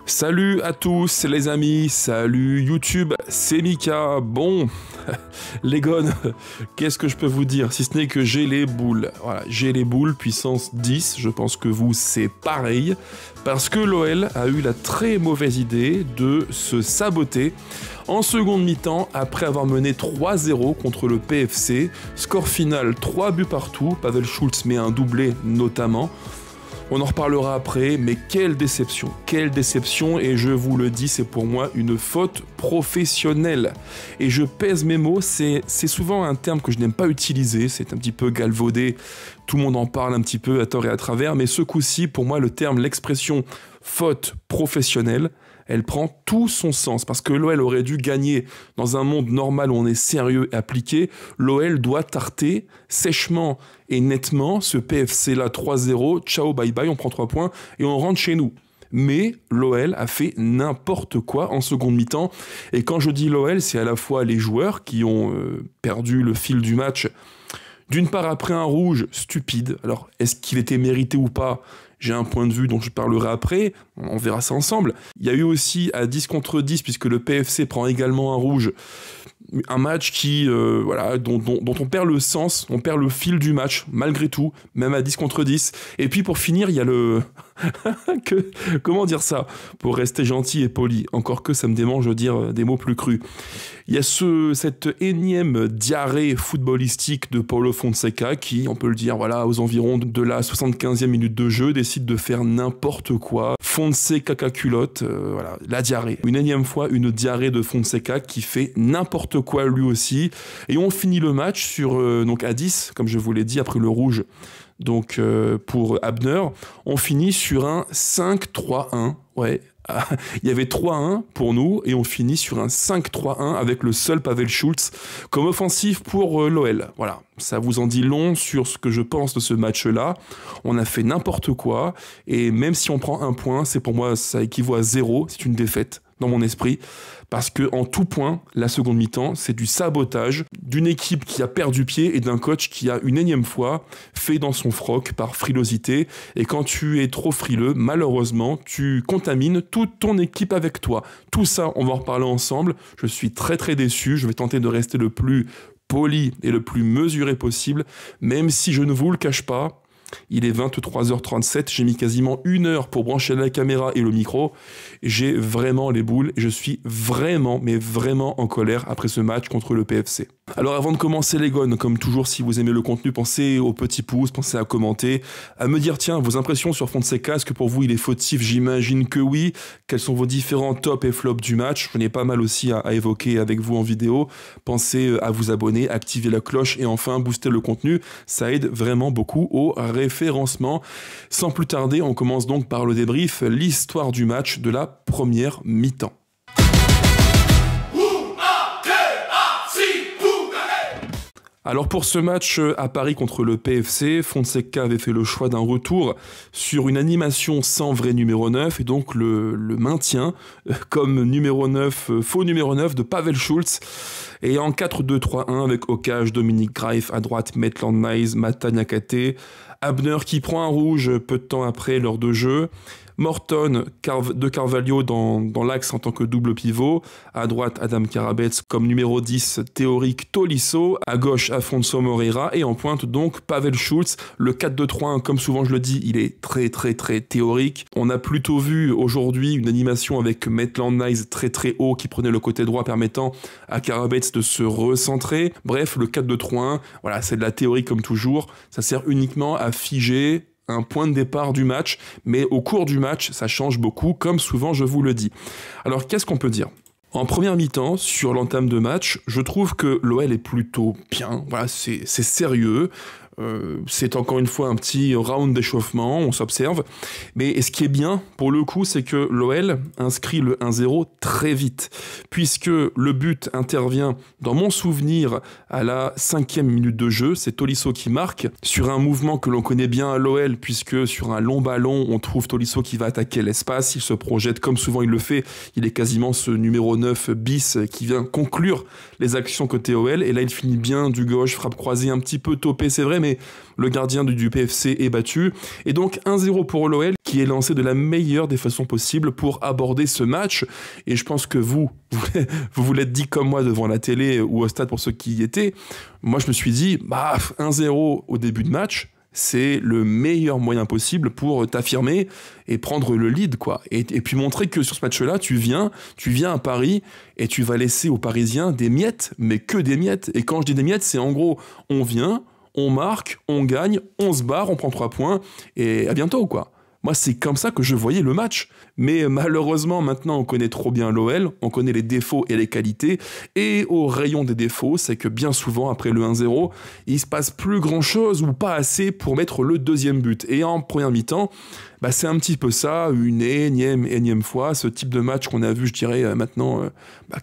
Salut à tous les amis, salut YouTube, c'est Mika. Bon, les gones, qu'est-ce que je peux vous dire si ce n'est que j'ai les boules. Voilà, j'ai les boules, puissance 10, je pense que vous c'est pareil, parce que l'OL a eu la très mauvaise idée de se saboter en seconde mi-temps après avoir mené 3-0 contre le PFC. Score final 3 buts partout, Pavel Schulz met un doublé notamment. On en reparlera après, mais quelle déception, et je vous le dis, c'est pour moi une faute professionnelle. Et je pèse mes mots, c'est souvent un terme que je n'aime pas utiliser, c'est un petit peu galvaudé, tout le monde en parle un petit peu à tort et à travers, mais ce coup-ci, pour moi, le terme, l'expression faute professionnelle, elle prend tout son sens, parce que l'OL aurait dû gagner dans un monde normal où on est sérieux et appliqué. L'OL doit tarter sèchement et nettement ce PFC-là 3-0, ciao, bye bye, on prend 3 points et on rentre chez nous. Mais l'OL a fait n'importe quoi en seconde mi-temps, et quand je dis l'OL, c'est à la fois les joueurs qui ont perdu le fil du match, d'une part après un rouge stupide, alors est-ce qu'il était mérité ou pas ? J'ai un point de vue dont je parlerai après, on verra ça ensemble. Il y a eu aussi à 10 contre 10, puisque le PFC prend également un rouge, un match qui, voilà, dont on perd le sens, on perd le fil du match, malgré tout, même à 10 contre 10. Et puis pour finir, il y a le... Comment dire ça ? Pour rester gentil et poli, encore que ça me démange de dire des mots plus crus. Il y a cette énième diarrhée footballistique de Paulo Fonseca qui, on peut le dire, voilà, aux environs de la 75e minute de jeu, décide de faire n'importe quoi. Fonseca culotte, voilà, la diarrhée. Une énième fois, une diarrhée de Fonseca qui fait n'importe quoi lui aussi. Et on finit le match sur, donc à 10, comme je vous l'ai dit, après le rouge. Donc pour Abner, on finit sur un 5-3-1, ouais, il y avait 3-1 pour nous et on finit sur un 5-3-1 avec le seul Pavel Schulz comme offensif pour l'OL. Voilà, ça vous en dit long sur ce que je pense de ce match-là. On a fait n'importe quoi et même si on prend un point, c'est pour moi, ça équivaut à 0, c'est une défaite dans mon esprit. Parce que en tout point, la seconde mi-temps, c'est du sabotage d'une équipe qui a perdu pied et d'un coach qui a une énième fois fait dans son froc par frilosité. Et quand tu es trop frileux, malheureusement, tu contamines toute ton équipe avec toi. Tout ça, on va en reparler ensemble. Je suis très très déçu. Je vais tenter de rester le plus poli et le plus mesuré possible, même si je ne vous le cache pas. Il est 23h37, j'ai mis quasiment 1 heure pour brancher la caméra et le micro. J'ai vraiment les boules et je suis vraiment, mais vraiment en colère après ce match contre le PFC. Alors avant de commencer les gones, comme toujours, si vous aimez le contenu, pensez au petit pouce, pensez à commenter, à me dire tiens, vos impressions sur Fonseca, est-ce que pour vous il est fautif? J'imagine que oui. Quels sont vos différents tops et flops du match? J'en ai pas mal aussi à évoquer avec vous en vidéo. Pensez à vous abonner, activer la cloche et enfin booster le contenu. Ça aide vraiment beaucoup au référencement. Sans plus tarder, on commence donc par le débrief, l'histoire du match de la première mi-temps. Alors pour ce match à Paris contre le PFC, Fonseca avait fait le choix d'un retour sur une animation sans vrai numéro 9 et donc le maintien comme numéro 9, faux numéro 9 de Pavel Schulz. Et en 4-2-3-1 avec Okaj, Dominic Greif à droite, Maitland Nice, Mata Niakate, Abner qui prend un rouge peu de temps après l'heure de jeu, Morton de Carvalho dans l'axe en tant que double pivot, à droite Adam Karabets comme numéro 10 théorique Tolisso, à gauche Afonso Moreira et en pointe donc Pavel Schulz. Le 4-2-3-1 comme souvent je le dis, il est très théorique. On a plutôt vu aujourd'hui une animation avec Maitland Nice très haut qui prenait le côté droit permettant à Karabets de se recentrer. Bref, le 4-2-3-1, voilà, c'est de la théorie comme toujours, ça sert uniquement à figer un point de départ du match, mais au cours du match, ça change beaucoup, comme souvent je vous le dis. Alors, qu'est-ce qu'on peut dire ? En première mi-temps, sur l'entame de match, je trouve que l'OL est plutôt bien, voilà, c'est sérieux, c'est encore une fois un petit round d'échauffement, on s'observe, mais ce qui est bien pour le coup, c'est que l'OL inscrit le 1-0 très vite, puisque le but intervient dans mon souvenir à la 5e minute de jeu, c'est Tolisso qui marque, sur un mouvement que l'on connaît bien à l'OL, puisque sur un long ballon, on trouve Tolisso qui va attaquer l'espace, il se projette comme souvent il le fait, il est quasiment ce numéro 9 bis qui vient conclure les actions côté OL, et là il finit bien du gauche, frappe croisée un petit peu topée, c'est vrai, mais le gardien du PFC est battu. Et donc 1-0 pour l'OL qui est lancé de la meilleure des façons possibles pour aborder ce match. Et je pense que vous vous l'êtes dit comme moi devant la télé ou au stade pour ceux qui y étaient. Moi, je me suis dit, 1-0 au début de match, c'est le meilleur moyen possible pour t'affirmer et prendre le lead, quoi. Et puis montrer que sur ce match-là, tu viens à Paris et tu vas laisser aux Parisiens des miettes, mais que des miettes. Et quand je dis des miettes, c'est en gros, on vient, on marque, on gagne, on se barre, on prend 3 points et à bientôt, quoi. Moi, c'est comme ça que je voyais le match. Mais malheureusement, maintenant, on connaît trop bien l'OL, on connaît les défauts et les qualités. Et au rayon des défauts, c'est que bien souvent, après le 1-0, il se passe plus grand-chose ou pas assez pour mettre le deuxième but. Et en première mi-temps, c'est un petit peu ça, une énième fois, ce type de match qu'on a vu, je dirais, maintenant,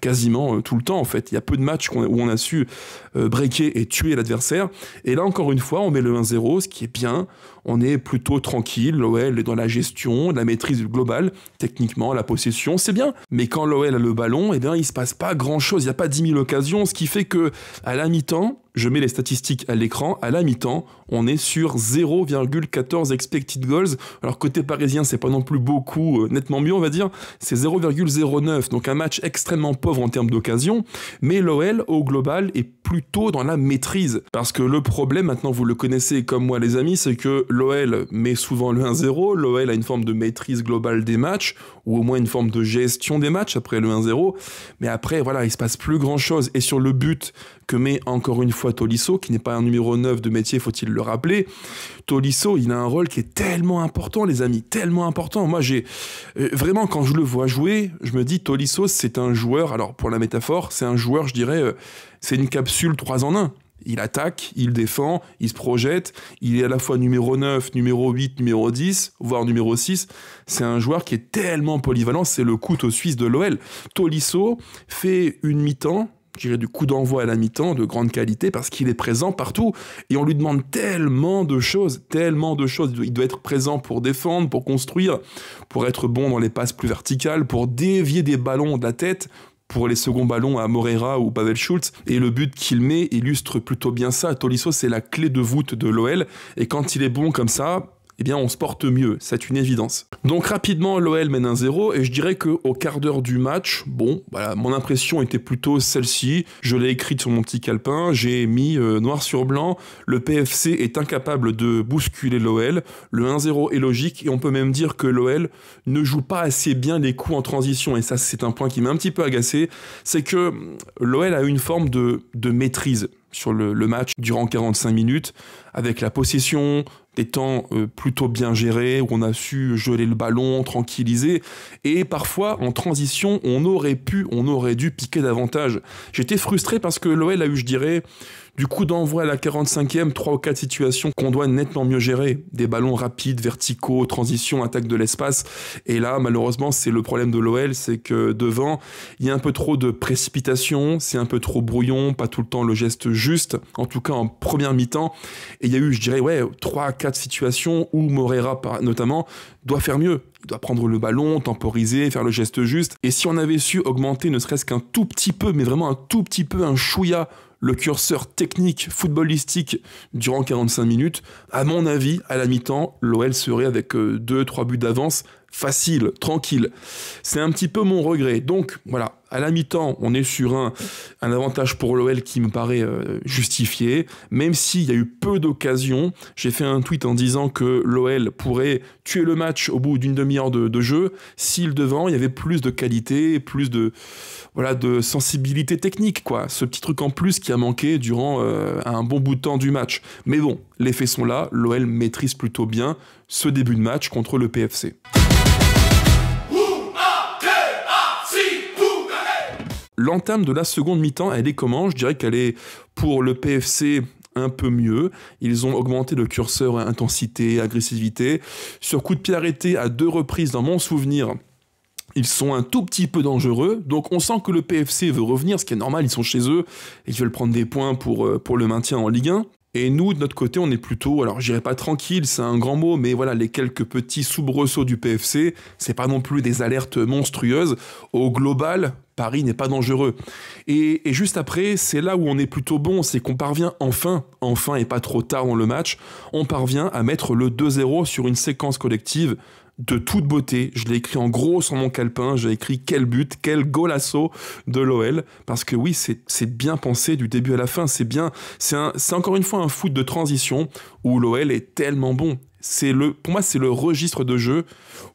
quasiment tout le temps, en fait. Il y a peu de matchs où on a su breaker et tuer l'adversaire. Et là, encore une fois, on met le 1-0, ce qui est bien. On est plutôt tranquille, l'OL est dans la gestion, la maîtrise globale, techniquement, la possession, c'est bien. Mais quand l'OL a le ballon, il se passe pas grand-chose, il n'y a pas 10 000 occasions, ce qui fait que à la mi-temps, je mets les statistiques à l'écran, à la mi-temps, on est sur 0,14 expected goals. Alors côté parisien, c'est pas non plus beaucoup, nettement mieux on va dire, c'est 0,09, donc un match extrêmement pauvre en termes d'occasion, mais l'OL au global est plutôt dans la maîtrise. Parce que le problème, maintenant vous le connaissez comme moi les amis, c'est que l'OL met souvent le 1-0, l'OL a une forme de maîtrise globale des matchs, ou au moins une forme de gestion des matchs après le 1-0, mais après voilà, il se passe plus grand chose. Et sur le but que met encore une fois Tolisso, qui n'est pas un numéro 9 de métier, faut-il le rappeler, Tolisso, il a un rôle qui est tellement important, les amis, tellement important. Moi, vraiment, quand je le vois jouer, je me dis, Tolisso, c'est un joueur, alors pour la métaphore, c'est un joueur, je dirais, c'est une capsule 3 en 1. Il attaque, il défend, il se projette, il est à la fois numéro 9, numéro 8, numéro 10, voire numéro 6. C'est un joueur qui est tellement polyvalent, c'est le couteau suisse de l'OL. Tolisso fait une mi-temps, je dirais du coup d'envoi à la mi-temps de grande qualité parce qu'il est présent partout et on lui demande tellement de choses. Il doit être présent pour défendre, pour construire, pour être bon dans les passes plus verticales, pour dévier des ballons de la tête, pour les seconds ballons à Moreira ou Pavel Schultz. Et le but qu'il met illustre plutôt bien ça. Tolisso, c'est la clé de voûte de l'OL et quand il est bon comme ça, on se porte mieux, c'est une évidence. Donc rapidement, l'OL mène 1-0, et je dirais qu'au quart d'heure du match, mon impression était plutôt celle-ci, je l'ai écrite sur mon petit calepin, j'ai mis noir sur blanc, le PFC est incapable de bousculer l'OL, le 1-0 est logique, et on peut même dire que l'OL ne joue pas assez bien les coups en transition, et ça c'est un point qui m'a un petit peu agacé, c'est que l'OL a une forme de maîtrise sur le match durant 45 minutes, avec la possession, des temps plutôt bien gérés, où on a su geler le ballon, tranquilliser, et parfois en transition, on aurait dû piquer davantage. J'étais frustré parce que l'OL a eu, je dirais, du coup d'envoi à la 45e, 3 ou 4 situations qu'on doit nettement mieux gérer. Des ballons rapides, verticaux, transition, attaque de l'espace. Et là, malheureusement, c'est le problème de l'OL, c'est que devant, il y a un peu trop de précipitation, c'est un peu trop brouillon, pas tout le temps le geste juste, en tout cas en première mi-temps. Et il y a eu, je dirais, 3 à 4 situations où Moreira, notamment, doit faire mieux. Il doit prendre le ballon, temporiser, faire le geste juste. Et si on avait su augmenter ne serait-ce qu'un tout petit peu, mais vraiment un tout petit peu, un chouïa, le curseur technique, footballistique durant 45 minutes, à mon avis, à la mi-temps, l'OL serait avec 2-3 buts d'avance, facile, tranquille. C'est un petit peu mon regret. Donc voilà, à la mi-temps, on est sur un avantage pour l'OL qui me paraît justifié, même s'il y a eu peu d'occasions. J'ai fait un tweet en disant que l'OL pourrait tuer le match au bout d'une demi-heure de jeu si le devant, il y avait plus de qualité, plus de sensibilité technique, quoi. Ce petit truc en plus qui a manqué durant un bon bout de temps du match. Mais bon, les faits sont là, l'OL maîtrise plutôt bien ce début de match contre le PFC. L'entame de la seconde mi-temps, elle est comment ? Je dirais qu'elle est, pour le PFC, un peu mieux. Ils ont augmenté le curseur intensité, agressivité. Sur coup de pied arrêté à 2 reprises dans mon souvenir, ils sont un tout petit peu dangereux. Donc on sent que le PFC veut revenir, ce qui est normal, ils sont chez eux et qu'ils veulent prendre des points pour le maintien en Ligue 1. Et nous, de notre côté, on est plutôt, alors je dirais pas tranquille, c'est un grand mot, mais voilà, les quelques petits soubresauts du PFC, c'est pas non plus des alertes monstrueuses. Au global, Paris n'est pas dangereux. Et juste après, c'est là où on est plutôt bon, c'est qu'on parvient enfin et pas trop tard dans le match, on parvient à mettre le 2-0 sur une séquence collective de toute beauté. Je l'ai écrit en gros sur mon calepin, j'ai écrit quel but, quel golasso de l'OL, parce que oui, c'est bien pensé du début à la fin, c'est bien, c'est encore une fois un foot de transition où l'OL est tellement bon. Pour moi, c'est le registre de jeu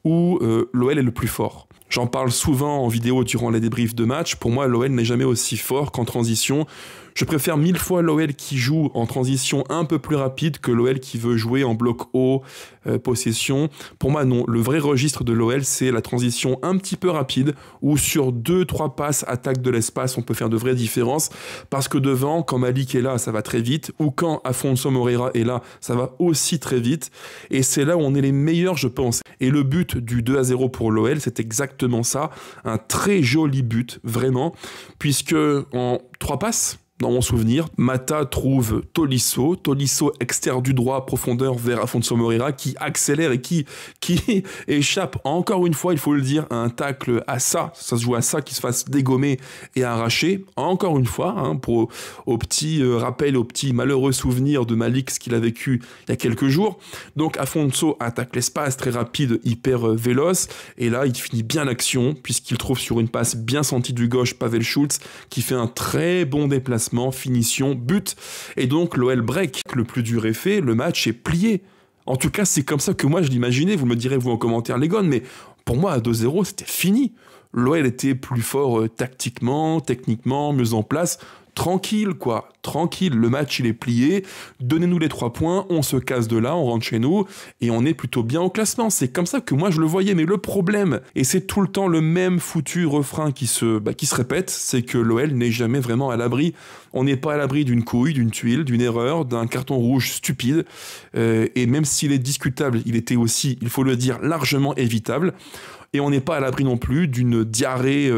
où l'OL est le plus fort. J'en parle souvent en vidéo durant les débriefs de match. Pour moi, l'OL n'est jamais aussi fort qu'en transition. Je préfère 1000 fois l'OL qui joue en transition un peu plus rapide que l'OL qui veut jouer en bloc haut, possession. Pour moi, non. Le vrai registre de l'OL, c'est la transition un petit peu rapide où sur 2-3 passes, attaque de l'espace, on peut faire de vraies différences. Parce que devant, quand Malik est là, ça va très vite. Ou quand Afonso Moreira est là, ça va aussi très vite. Et c'est là où on est les meilleurs, je pense. Et le but du 2-0 pour l'OL, c'est exactement ça. Un très joli but, vraiment. Puisque en 3 passes, dans mon souvenir, Mata trouve Tolisso externe du droit, profondeur vers Afonso Moreira, qui accélère et qui échappe, encore une fois, il faut le dire, à un tacle à ça se joue à ça, qui se fasse dégommer et arracher, encore une fois, hein, au petit rappel, au petit malheureux souvenir de Malik, ce qu'il a vécu il y a quelques jours. Donc Afonso attaque l'espace, très rapide, hyper véloce, et là, il finit bien l'action, puisqu'il trouve sur une passe bien sentie du gauche Pavel Schulz, qui fait un très bon déplacement, finition, but, et donc l'OL break. Le plus dur est fait, le match est plié. En tout cas, c'est comme ça que moi je l'imaginais, vous me direz vous en commentaire les gones, mais pour moi à 2-0 c'était fini. L'OL était plus fort tactiquement, techniquement, mieux en place, tranquille quoi, tranquille, le match il est plié, donnez-nous les 3 points, on se casse de là, on rentre chez nous, et on est plutôt bien au classement, c'est comme ça que moi je le voyais, mais le problème, et c'est tout le temps le même foutu refrain qui se répète, c'est que l'OL n'est jamais vraiment à l'abri, on n'est pas à l'abri d'une couille, d'une tuile, d'une erreur, d'un carton rouge stupide, et même s'il est discutable, il était aussi, il faut le dire, largement évitable, et on n'est pas à l'abri non plus d'une diarrhée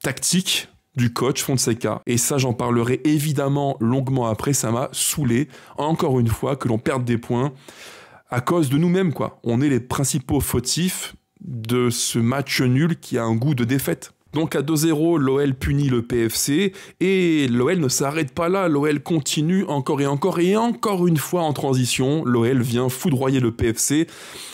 tactique du coach Fonseca. Et ça, j'en parlerai évidemment longuement après, ça m'a saoulé, encore une fois, que l'on perde des points à cause de nous-mêmes, quoi. On est les principaux fautifs de ce match nul qui a un goût de défaite. Donc à 2-0, l'OL punit le PFC et l'OL ne s'arrête pas là, l'OL continue encore et encore une fois en transition, l'OL vient foudroyer le PFC.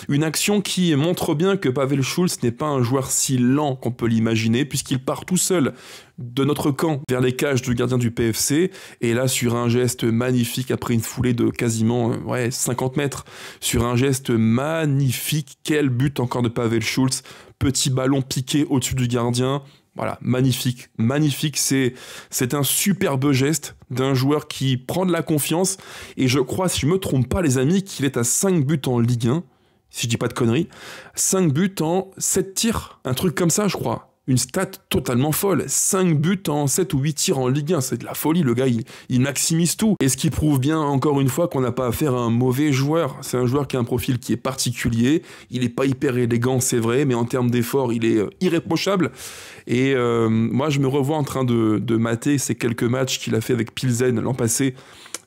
Une action qui montre bien que Pavel Schulz n'est pas un joueur si lent qu'on peut l'imaginer puisqu'il part tout seul de notre camp vers les cages du gardien du PFC et là sur un geste magnifique après une foulée de quasiment 50 mètres, sur un geste magnifique, quel but encore de Pavel Schulz, petit ballon piqué au-dessus du gardien, voilà, magnifique, magnifique, c'est un superbe geste d'un joueur qui prend de la confiance et je crois, si je me trompe pas les amis, qu'il est à 5 buts en Ligue 1, si je dis pas de conneries, 5 buts en 7 tirs, un truc comme ça je crois. Une stat totalement folle, 5 buts en 7 ou 8 tirs en Ligue 1, c'est de la folie, le gars il maximise tout. Et ce qui prouve bien encore une fois qu'on n'a pas affaire à un mauvais joueur, c'est un joueur qui a un profil qui est particulier, il n'est pas hyper élégant c'est vrai, mais en termes d'effort il est irréprochable. Et moi je me revois en train de mater ces quelques matchs qu'il a fait avec Pilsen l'an passé.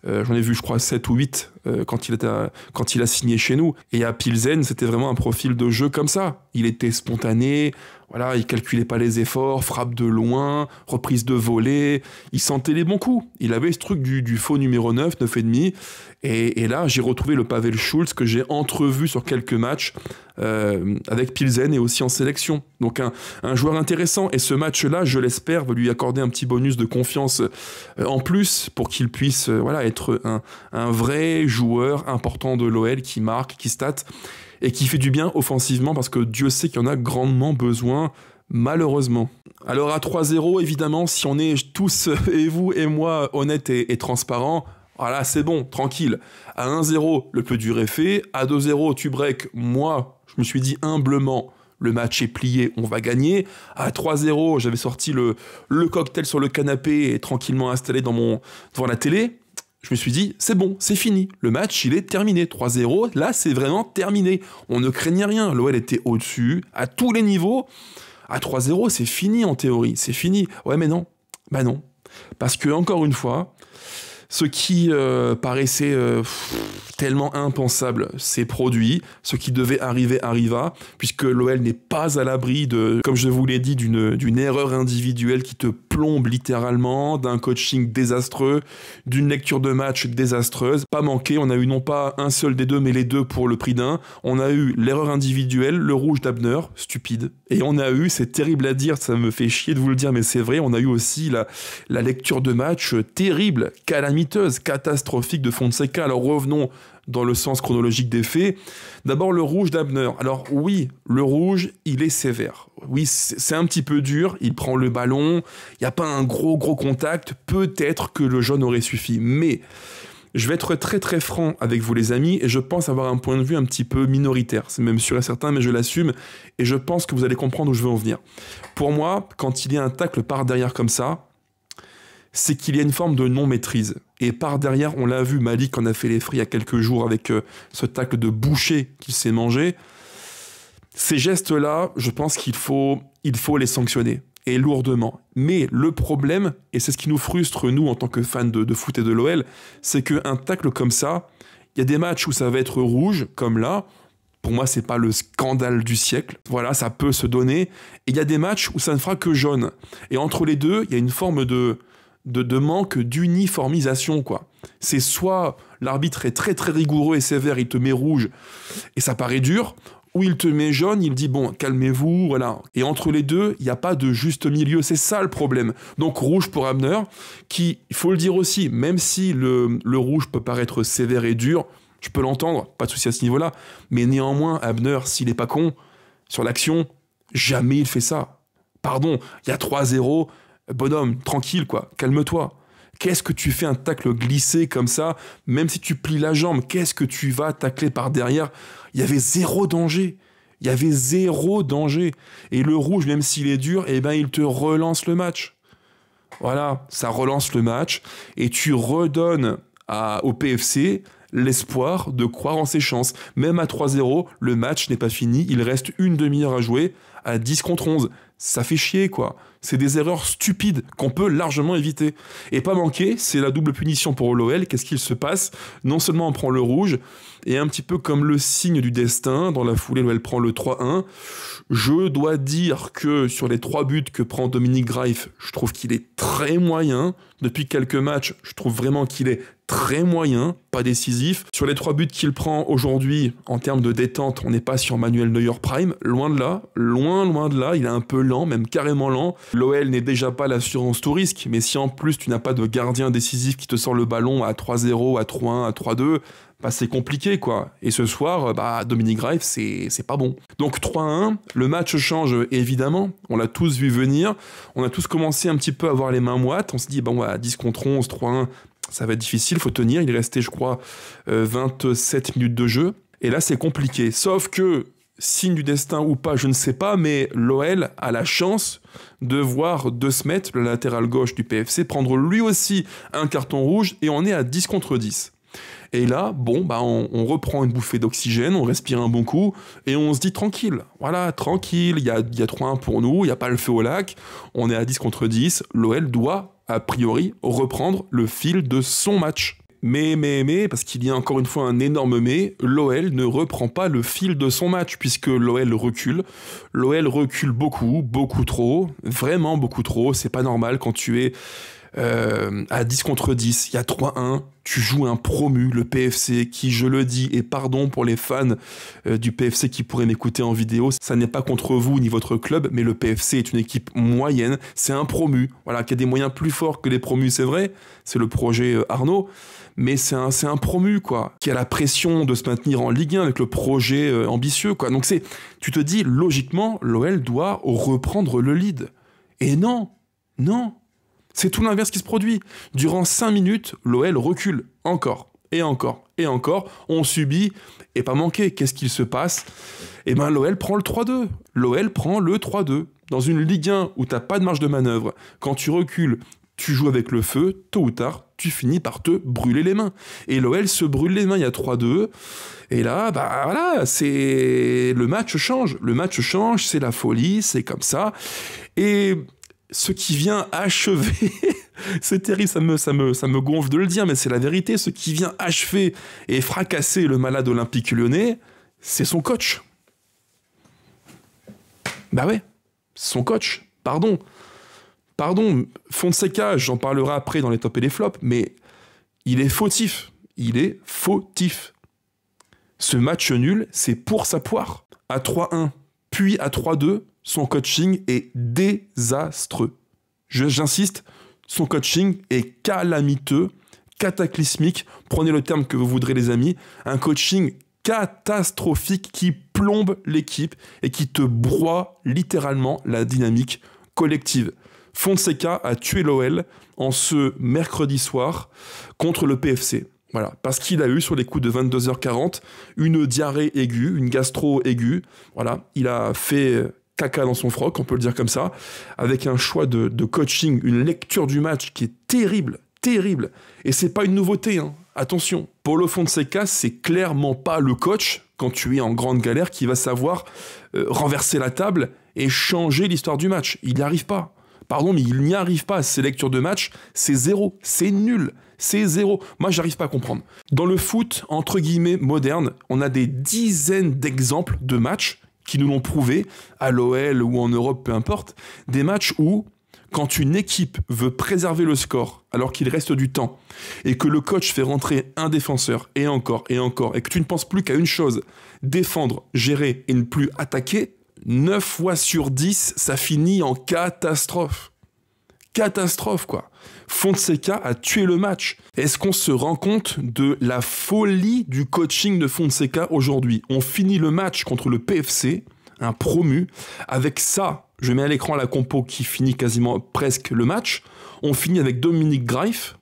J'en ai vu je crois 7 ou 8 quand il a signé chez nous. Et à Pilsen c'était vraiment un profil de jeu comme ça, il était spontané, voilà, il calculait pas les efforts, frappe de loin, reprise de volée, il sentait les bons coups. Il avait ce truc du faux numéro 9, 9,5. Et là, j'ai retrouvé le Pavel Schulz que j'ai entrevu sur quelques matchs avec Pilsen et aussi en sélection. Donc un joueur intéressant. Et ce match-là, je l'espère, va lui accorder un petit bonus de confiance en plus pour qu'il puisse être un vrai joueur important de l'OL qui marque, qui state et qui fait du bien offensivement parce que Dieu sait qu'il y en a grandement besoin, malheureusement. Alors à 3-0, évidemment, si on est tous, et vous et moi, honnêtes et transparents, voilà, c'est bon, tranquille. À 1-0, le peu dur est fait. À 2-0, tu break. Moi, je me suis dit humblement, le match est plié, on va gagner. À 3-0, j'avais sorti le cocktail sur le canapé et tranquillement installé devant la télé. Je me suis dit, c'est bon, c'est fini. Le match, il est terminé. 3-0, là, c'est vraiment terminé. On ne craignait rien. L'OL était au-dessus, à tous les niveaux. À 3-0, c'est fini en théorie. C'est fini. Ouais, mais non. Bah non. Parce que, encore une fois, ce qui paraissait tellement impensable s'est produit. Ce qui devait arriver arriva, puisque l'OL n'est pas à l'abri de, comme je vous l'ai dit, d'une erreur individuelle qui te plombe littéralement, d'un coaching désastreux, d'une lecture de match désastreuse. Pas manqué, on a eu non pas un seul des deux, mais les deux pour le prix d'un. On a eu l'erreur individuelle, le rouge d'Abner, stupide. Et on a eu, c'est terrible à dire, ça me fait chier de vous le dire, mais c'est vrai, on a eu aussi la lecture de match terrible, calamiteuse, catastrophique de Fonseca. Alors revenons dans le sens chronologique des faits. D'abord, le rouge d'Abner. Alors oui, le rouge, il est sévère. Oui, c'est un petit peu dur, il prend le ballon, il n'y a pas un gros contact, peut-être que le jaune aurait suffi. Mais je vais être très très franc avec vous les amis, et je pense avoir un point de vue un petit peu minoritaire. C'est même sûr et certain, mais je l'assume, et je pense que vous allez comprendre où je veux en venir. Pour moi, quand il y a un tacle par derrière comme ça, c'est qu'il y a une forme de non-maîtrise. Et par derrière, on l'a vu, Malik en a fait les frais il y a quelques jours avec ce tacle de boucher qu'il s'est mangé. Ces gestes-là, je pense qu'il faut les sanctionner, et lourdement. Mais le problème, et c'est ce qui nous frustre, nous, en tant que fans de foot et de l'OL, c'est qu'un tacle comme ça, il y a des matchs où ça va être rouge, comme là. Pour moi, c'est pas le scandale du siècle. Voilà, ça peut se donner. Et il y a des matchs où ça ne fera que jaune. Et entre les deux, il y a une forme de manque d'uniformisation, quoi. C'est soit l'arbitre est très très rigoureux et sévère, il te met rouge et ça paraît dur, ou il te met jaune, il dit bon, calmez-vous, voilà. Et entre les deux, il n'y a pas de juste milieu, c'est ça le problème. Donc rouge pour Abner, qui, il faut le dire aussi, même si le rouge peut paraître sévère et dur, je peux l'entendre, pas de souci à ce niveau-là, mais néanmoins, Abner, s'il n'est pas con, sur l'action, jamais il fait ça. Pardon, il y a 3-0, bonhomme, tranquille quoi, calme-toi. Qu'est-ce que tu fais un tacle glissé comme ça, même si tu plies la jambe, qu'est-ce que tu vas tacler par derrière? Il y avait zéro danger. Il y avait zéro danger. Et le rouge, même s'il est dur, eh ben, il te relance le match. Voilà, ça relance le match et tu redonnes au PFC l'espoir de croire en ses chances. Même à 3-0, le match n'est pas fini, il reste une demi-heure à jouer à 10 contre 11. Ça fait chier, quoi. C'est des erreurs stupides qu'on peut largement éviter. Et pas manquer, c'est la double punition pour l'OL. Qu'est-ce qu'il se passe? Non seulement on prend le rouge, et un petit peu comme le signe du destin, dans la foulée, l'OL prend le 3-1. Je dois dire que sur les 3 buts que prend Dominique Greif, je trouve qu'il est très moyen. Depuis quelques matchs, je trouve vraiment qu'il est très moyen, pas décisif. Sur les 3 buts qu'il prend aujourd'hui, en termes de détente, on n'est pas sur Manuel Neuer Prime, loin de là, loin de là, il est un peu lent, même carrément lent. L'OL n'est déjà pas l'assurance tout risque, mais si en plus tu n'as pas de gardien décisif qui te sort le ballon à 3-0, à 3-1, à 3-2, bah c'est compliqué quoi. Et ce soir, Dominique Greif, c'est pas bon. Donc 3-1, le match change évidemment, on l'a tous vu venir, on a tous commencé un petit peu à avoir les mains moites, on se dit, bon, 10 contre 11, 3-1, ça va être difficile, faut tenir, il est resté je crois 27 minutes de jeu, et là c'est compliqué, sauf que, signe du destin ou pas, je ne sais pas, mais l'OL a la chance de voir De Smet, le latéral gauche du PFC, prendre lui aussi un carton rouge, et on est à 10 contre 10. Et là, on reprend une bouffée d'oxygène, on respire un bon coup, et on se dit tranquille. Voilà, tranquille, il y a 3-1 pour nous, il n'y a pas le feu au lac, on est à 10 contre 10, l'OL doit, a priori, reprendre le fil de son match. Mais, parce qu'il y a encore une fois un énorme mais, l'OL ne reprend pas le fil de son match, puisque l'OL recule. L'OL recule beaucoup trop, vraiment beaucoup trop, c'est pas normal quand tu es à 10 contre 10, il y a 3-1, tu joues un promu, le PFC, qui, je le dis, et pardon pour les fans du PFC qui pourraient m'écouter en vidéo, ça n'est pas contre vous ni votre club, mais le PFC est une équipe moyenne, c'est un promu, voilà, qui a des moyens plus forts que les promus, c'est vrai, c'est le projet Arnaud, mais c'est un promu, quoi, qui a la pression de se maintenir en Ligue 1 avec le projet ambitieux, quoi. Donc tu te dis, logiquement, l'OL doit reprendre le lead. Et non. C'est tout l'inverse qui se produit. Durant 5 minutes, l'OL recule encore, et encore, et encore. On subit, et pas manqué. Qu'est-ce qu'il se passe? Eh ben, l'OL prend le 3-2. L'OL prend le 3-2. Dans une Ligue 1 où t'as pas de marge de manœuvre, quand tu recules, tu joues avec le feu, tôt ou tard, tu finis par te brûler les mains. Et l'OL se brûle les mains, il y a 3-2. Et là, voilà, le match change. Le match change, c'est la folie, c'est comme ça. Et ce qui vient achever, c'est terrible, ça me gonfle de le dire, mais c'est la vérité, ce qui vient achever et fracasser le malade olympique lyonnais, c'est son coach. Bah ouais, son coach, pardon. Pardon, Fonseca, j'en parlerai après dans les tops et les flops, mais il est fautif. Il est fautif. Ce match nul, c'est pour sa poire. À 3-1, puis à 3-2, son coaching est désastreux. J'insiste, son coaching est calamiteux, cataclysmique, prenez le terme que vous voudrez les amis, un coaching catastrophique qui plombe l'équipe et qui te broie littéralement la dynamique collective. Fonseca a tué l'OL en ce mercredi soir contre le PFC. Voilà, parce qu'il a eu sur les coups de 22h40 une diarrhée aiguë, une gastro aiguë. Voilà, il a fait caca dans son froc, on peut le dire comme ça, avec un choix de coaching, une lecture du match qui est terrible, terrible. Et c'est pas une nouveauté, hein. Attention, Paulo Fonseca, c'est clairement pas le coach, quand tu es en grande galère, qui va savoir renverser la table et changer l'histoire du match. Il n'y arrive pas. Pardon, mais il n'y arrive pas. Ces lectures de match, c'est zéro, c'est nul, c'est zéro. Moi, j'arrive pas à comprendre. Dans le foot, entre guillemets, moderne, on a des dizaines d'exemples de matchs qui nous l'ont prouvé, à l'OL ou en Europe, peu importe, des matchs où, quand une équipe veut préserver le score, alors qu'il reste du temps, et que le coach fait rentrer un défenseur, et encore, et que tu ne penses plus qu'à une chose, défendre, gérer et ne plus attaquer, 9 fois sur 10, ça finit en catastrophe. Catastrophe, quoi. Fonseca a tué le match. Est-ce qu'on se rend compte de la folie du coaching de Fonseca aujourd'hui? On finit le match contre le PFC, un promu, avec ça, je mets à l'écran la compo qui finit quasiment presque le match. On finit avec Dominique Greif,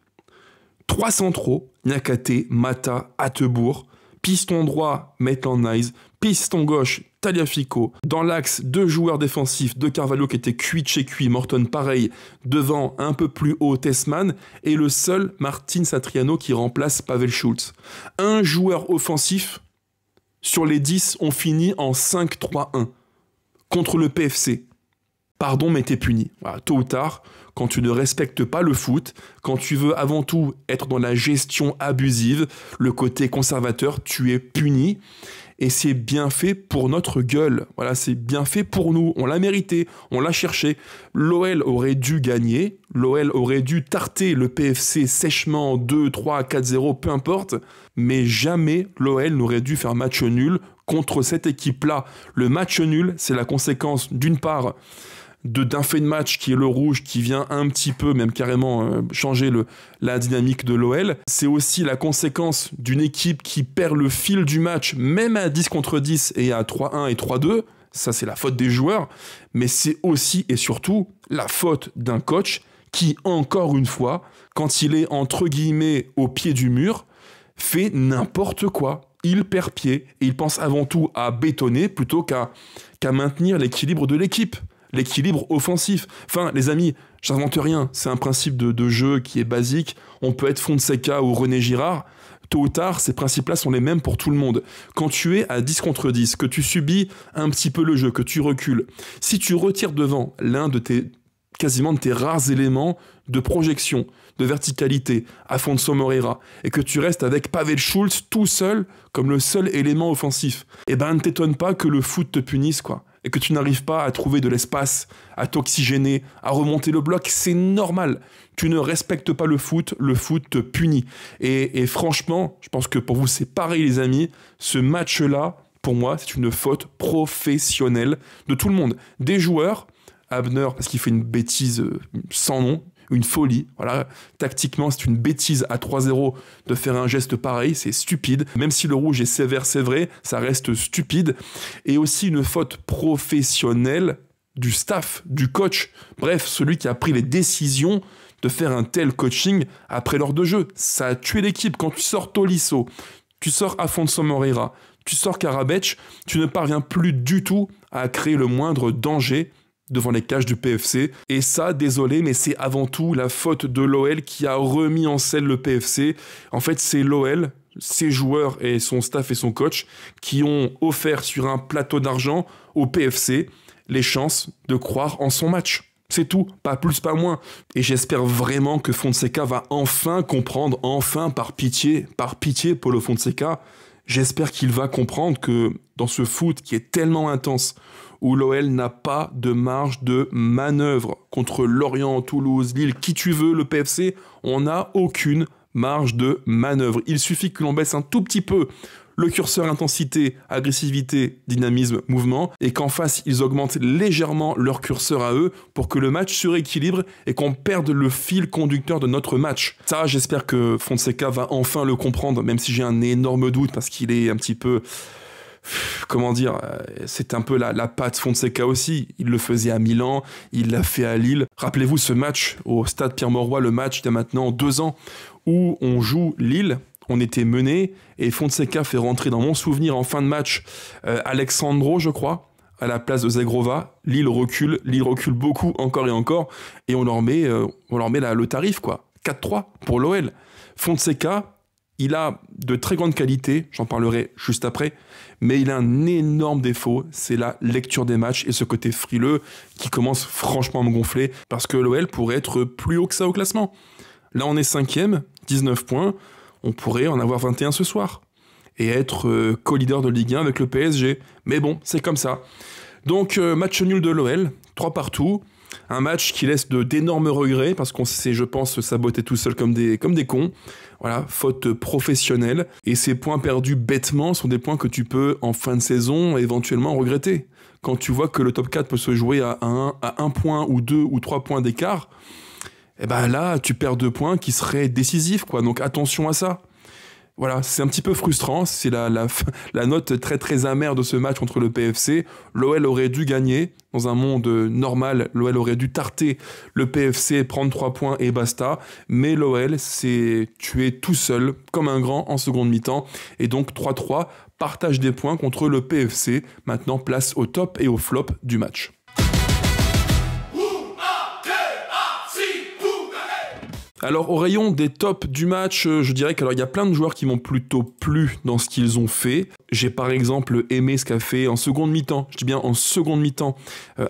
3 centraux, Niakate, Mata, Attebourg, piston droit, Maitland-Niles, piston gauche, Tagliafico. Dans l'axe, 2 joueurs défensifs, de Carvalho qui était cuit de chez cuit, Morton pareil, devant un peu plus haut Tessman, et le seul Martin Satriano qui remplace Pavel Schulz. Un joueur offensif, sur les 10, on finit en 5-3-1 contre le PFC. Pardon, mais t'es puni. Voilà, tôt ou tard, quand tu ne respectes pas le foot, quand tu veux avant tout être dans la gestion abusive, le côté conservateur, tu es puni. Et c'est bien fait pour notre gueule. Voilà, c'est bien fait pour nous. On l'a mérité, on l'a cherché. L'OL aurait dû gagner. L'OL aurait dû tarter le PFC sèchement 2, 3, 4-0, peu importe. Mais jamais l'OL n'aurait dû faire match nul contre cette équipe-là. Le match nul, c'est la conséquence d'une part d'un fait de match qui est le rouge, qui vient un petit peu, même carrément, changer la dynamique de l'OL. C'est aussi la conséquence d'une équipe qui perd le fil du match, même à 10 contre 10 et à 3-1 et 3-2. Ça, c'est la faute des joueurs. Mais c'est aussi et surtout la faute d'un coach qui, encore une fois, quand il est entre guillemets au pied du mur, fait n'importe quoi. Il perd pied et il pense avant tout à bétonner plutôt qu'à maintenir l'équilibre de l'équipe. L'équilibre offensif. Enfin, les amis, j'invente rien. C'est un principe de jeu qui est basique. On peut être Fonseca ou René Girard. Tôt ou tard, ces principes-là sont les mêmes pour tout le monde. Quand tu es à 10 contre 10, que tu subis un petit peu le jeu, que tu recules, si tu retires devant l'un de quasiment de tes rares éléments de projection, de verticalité, Afonso Moreira, et que tu restes avec Pavel Schulz tout seul, comme le seul élément offensif, eh ben ne t'étonne pas que le foot te punisse, quoi. Et que tu n'arrives pas à trouver de l'espace, à t'oxygéner, à remonter le bloc, c'est normal. Tu ne respectes pas le foot te punit. Et franchement, je pense que pour vous c'est pareil les amis, ce match-là, pour moi, c'est une faute professionnelle de tout le monde. Des joueurs, Abner, parce qu'il fait une bêtise sans nom, une folie, voilà. Tactiquement, c'est une bêtise à 3-0 de faire un geste pareil, c'est stupide. Même si le rouge est sévère, c'est vrai, ça reste stupide. Et aussi une faute professionnelle du staff, du coach. Bref, celui qui a pris les décisions de faire un tel coaching après l'heure de jeu. Ça a tué l'équipe. Quand tu sors Tolisso, tu sors Afonso Moreira, tu sors Karabec, tu ne parviens plus du tout à créer le moindre danger devant les cages du PFC. Et ça, désolé, mais c'est avant tout la faute de l'OL qui a remis en selle le PFC. En fait, c'est l'OL, ses joueurs et son staff et son coach qui ont offert sur un plateau d'argent au PFC les chances de croire en son match. C'est tout, pas plus, pas moins. Et j'espère vraiment que Fonseca va enfin comprendre, enfin par pitié, Paulo Fonseca, j'espère qu'il va comprendre que dans ce foot qui est tellement intense, où l'OL n'a pas de marge de manœuvre. Contre Lorient, Toulouse, Lille, qui tu veux, le PFC, on n'a aucune marge de manœuvre. Il suffit que l'on baisse un tout petit peu le curseur intensité, agressivité, dynamisme, mouvement, et qu'en face, ils augmentent légèrement leur curseur à eux pour que le match se rééquilibre et qu'on perde le fil conducteur de notre match. Ça, j'espère que Fonseca va enfin le comprendre, même si j'ai un énorme doute parce qu'il est un petit peu... Comment dire, c'est un peu la patte Fonseca aussi. Il le faisait à Milan, il l'a fait à Lille. Rappelez-vous ce match au stade Pierre-Mauroy, le match il y a maintenant 2 ans, où on joue Lille. On était mené et Fonseca fait rentrer dans mon souvenir en fin de match Alexandro, je crois, à la place de Zegrova. Lille recule beaucoup encore et encore et on leur met le tarif quoi. 4-3 pour l'OL. Fonseca, il a de très grandes qualités, j'en parlerai juste après, mais il a un énorme défaut, c'est la lecture des matchs et ce côté frileux qui commence franchement à me gonfler parce que l'OL pourrait être plus haut que ça au classement. Là on est 5e, 19 points. On pourrait en avoir 21 ce soir et être co-leader de Ligue 1 avec le PSG. Mais bon, c'est comme ça. Donc, match nul de l'OL, 3 partout. Un match qui laisse d'énormes regrets parce qu'on s'est, je pense, saboté tout seul comme des cons. Voilà, faute professionnelle. Et ces points perdus bêtement sont des points que tu peux, en fin de saison, éventuellement regretter. Quand tu vois que le top 4 peut se jouer à 1 point ou 2 ou 3 points d'écart, et ben là, tu perds 2 points qui seraient décisifs, quoi. Donc attention à ça. Voilà, c'est un petit peu frustrant. C'est la note très très amère de ce match contre le PFC. L'OL aurait dû gagner. Dans un monde normal, l'OL aurait dû tarter le PFC, prendre 3 points et basta. Mais l'OL s'est tué tout seul, comme un grand, en seconde mi-temps. Et donc 3-3, partage des points contre le PFC. Maintenant, place au top et au flop du match. Alors, au rayon des tops du match, je dirais qu'il y a plein de joueurs qui m'ont plutôt plu dans ce qu'ils ont fait. J'ai par exemple aimé ce qu'a fait en seconde mi-temps, je dis bien en seconde mi-temps,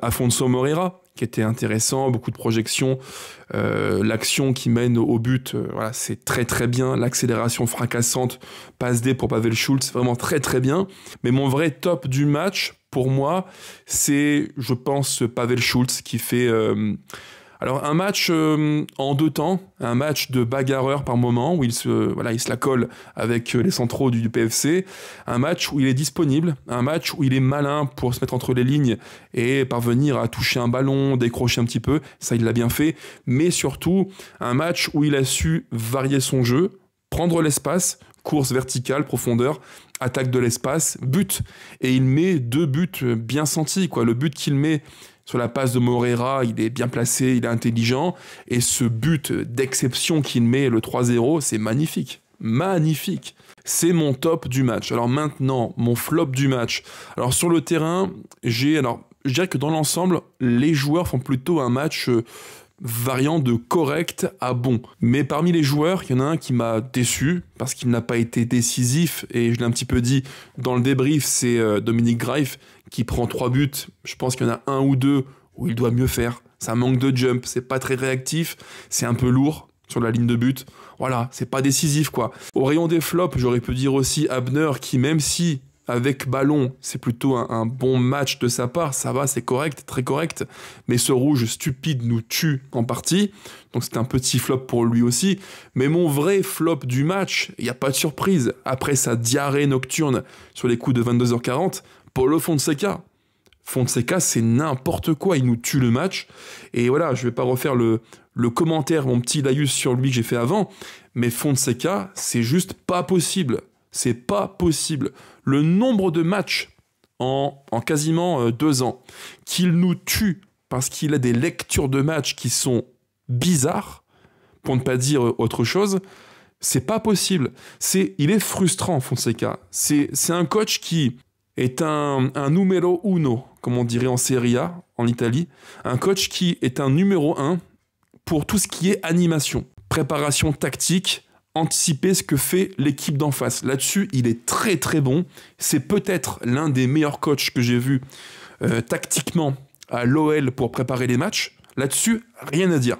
Afonso Moreira, qui était intéressant, beaucoup de projections, l'action qui mène au but, voilà, c'est très très bien, l'accélération fracassante, passe D pour Pavel Schulz, vraiment très très bien. Mais mon vrai top du match, pour moi, c'est, je pense, Pavel Schulz qui fait... Alors un match en 2 temps, un match de bagarreur par moment où il se la colle avec les centraux du PFC, un match où il est disponible, un match où il est malin pour se mettre entre les lignes et parvenir à toucher un ballon, décrocher un petit peu, ça il l'a bien fait, mais surtout un match où il a su varier son jeu, prendre l'espace, course verticale, profondeur, attaque de l'espace, but, et il met 2 buts bien sentis, quoi. Le but qu'il met sur la passe de Moreira, il est bien placé, il est intelligent. Et ce but d'exception qu'il met, le 3-0, c'est magnifique. Magnifique. C'est mon top du match. Alors maintenant, mon flop du match. Alors sur le terrain, je dirais que dans l'ensemble, les joueurs font plutôt un match variant de correct à bon. Mais parmi les joueurs, il y en a un qui m'a déçu parce qu'il n'a pas été décisif et je l'ai un petit peu dit dans le débrief, c'est Dominique Greif qui prend 3 buts. Je pense qu'il y en a 1 ou 2 où il doit mieux faire. Ça manque de jump, c'est pas très réactif, c'est un peu lourd sur la ligne de but. Voilà, c'est pas décisif quoi. Au rayon des flops, j'aurais pu dire aussi Abner qui, même si avec ballon, c'est plutôt un bon match de sa part, ça va, c'est correct, très correct, mais ce rouge stupide nous tue en partie, donc c'est un petit flop pour lui aussi, mais mon vrai flop du match, il n'y a pas de surprise, après sa diarrhée nocturne sur les coups de 22h40, Paulo Fonseca. Fonseca, c'est n'importe quoi, il nous tue le match, et voilà, je vais pas refaire le commentaire, mon petit laïus sur lui que j'ai fait avant, mais Fonseca, c'est juste pas possible. C'est pas possible. Le nombre de matchs en quasiment 2 ans qu'il nous tue parce qu'il a des lectures de matchs qui sont bizarres, pour ne pas dire autre chose, c'est pas possible. Il est frustrant, Fonseca. C'est un coach qui est un numéro uno, comme on dirait en Serie A, en Italie. Un coach qui est un numéro 1 pour tout ce qui est animation, préparation tactique, anticiper ce que fait l'équipe d'en face. Là-dessus, il est très très bon. C'est peut-être l'un des meilleurs coachs que j'ai vu tactiquement à l'OL pour préparer les matchs. Là-dessus, rien à dire.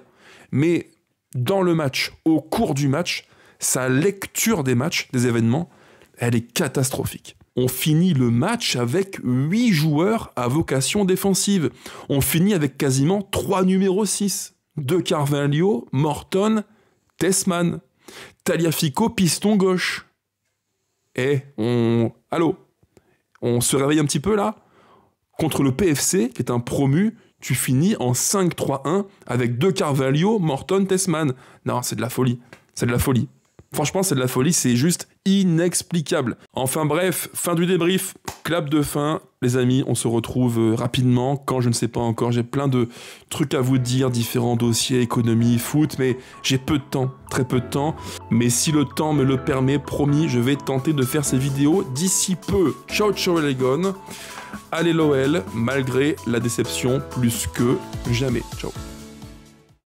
Mais dans le match, au cours du match, sa lecture des matchs, des événements, elle est catastrophique. On finit le match avec 8 joueurs à vocation défensive. On finit avec quasiment 3 numéros 6. De Carvalho, Morton, Tessman. Tagliafico, piston gauche. Allô? On se réveille un petit peu là? Contre le PFC, qui est un promu, tu finis en 5-3-1 avec De Carvalho, Morton, Tessman. Non, c'est de la folie. C'est de la folie. Franchement, c'est de la folie, c'est juste inexplicable. Enfin bref, fin du débrief, clap de fin. Les amis, on se retrouve rapidement, quand je ne sais pas encore. J'ai plein de trucs à vous dire, différents dossiers, économie, foot, mais j'ai peu de temps, très peu de temps. Mais si le temps me le permet, promis, je vais tenter de faire ces vidéos d'ici peu. Ciao, ciao les gars. Allez l'OL, malgré la déception plus que jamais. Ciao.